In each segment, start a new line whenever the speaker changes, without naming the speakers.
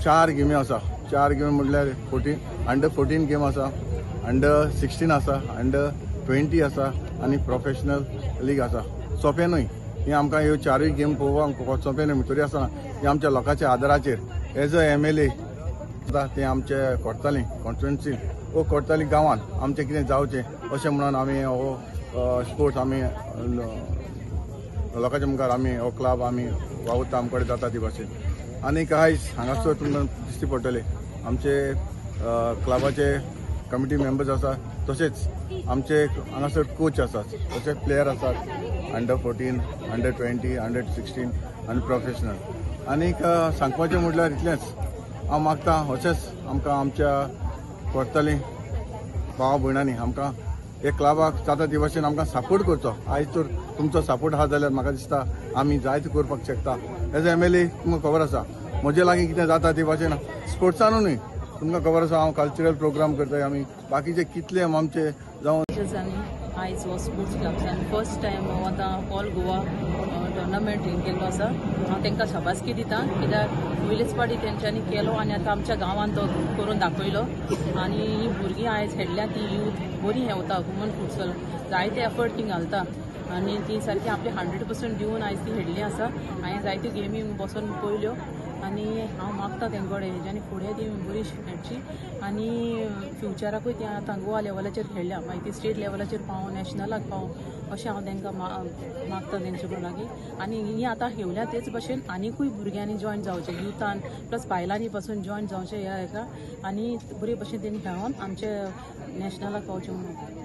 4 गेमी आसा. 4 गेमी म्हटल्यार अंडर 14 गेम आसा, अंडर 16 आसा, अंडर 20 आसा आनी प्रोफेशनल लीग आसा. सोंपें न्हय ही आमकां ह्यो 4 गेम पळोवपाक सोंपें न्हय. तरी आसतना ही आमच्या लोकांच्या आदाराचेर एज अ MLA ते आमचे करतालीं कॉन्स्टिट्युएन्सीन वो करताली गांवांत आमचें कितें जावचें अशें म्हणून आमी हो स्पोर्ट्स आमी लोकांच्या मुखार आमी हो क्लब आमी वावुरता आमचे कडेन जाता ती भाशेन. आनीक आयज हांगासर तुमकां दिश्टी पडटले आमचे क्लबाचे कमिटी मेंबर्स आसात, तशेंच आमचे हांगासर कोच आसात, तशेंच प्लेयर आसात अंडर 14, अंडर 20, अंडर 16 आनी प्रोफेशनल. आनीक सांगपाचें म्हटल्यार इतलेंच, हांव मागतां अशेंच आमकां आमच्या करतलीं भावा भयणांनी आमकां हे क्लबाक जाता ते भाशेन आमकां सपोर्ट करचो. आयज तर तुमचो सपोर्ट आहा जाल्यार म्हाका दिसता आमी जायते करपाक शकता. एज MLA तुमकां खबर आसा म्हजे लागीं कितें जाता ते भाशेन स्पोर्ट्सानूय न्हय, तुमकां खबर आसा हांव कल्चरल प्रोग्राम करताय, आमी बाकीचे कितले आमचे जावन
आयज हो स्पोर्ट्स क्लब्सान फर्स्ट टायम आतां ऑल गोवा टोर्नामेंट केल्लो आसा. हांव तांकां शाबासकी दिता, कित्याक पयलेच फावटी तेंच्यांनी केलो आनी आतां आमच्या गांवांत तो करून दाखयलो. आनी ही भुरगीं आयज खेळ्ळ्या ती यूथ बरी हेवता वुमन फुटसॉल, जायते एफर्ट ती घालता आनी ती सारकी आपले 100% दिवन आयज ती खेळ्ळी आसा. हांवें जायत्यो गेमी बसून पळयल्यो आनी हांव मागता तेंकडे हेज्यांनी फुडें ती बरी खेळची आनी फ्युचराकूय ती आतां गोवा लेवलाचेर खेळ्ळ्या, मागीर ती स्टेट लेवलाचेर पावूं, नॅशनलाक पावूं अशें हांव तांकां मागता तेंचे लागीं. आनी ही आतां खेळ्ळ्या तेच भशेन आनीकूय भुरग्यांनी जॉयन जावचें, युथान प्लस बायलांनी पासून जॉयन जावचें ह्या हेका आनी बरे भशेन तेणी खेळोन आमचे नॅशनलाक पावचें म्हणून.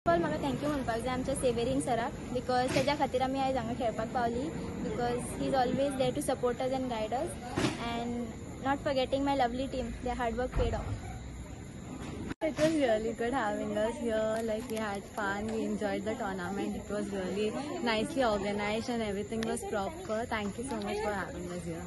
म्हाका थँक्यू म्हणपाक जाय आमच्या सेवेरीन सराक, बिकॉज तेज्या खातीर आमी आयज हांगा खेळपाक पावली, because he is always there to support us and guide us and not forgetting my lovely team, their hard work paid off.
It was really good having us here. Like, we had fun, we enjoyed the tournament. It was really nicely organized and everything was proper. Thank you so much for having us here.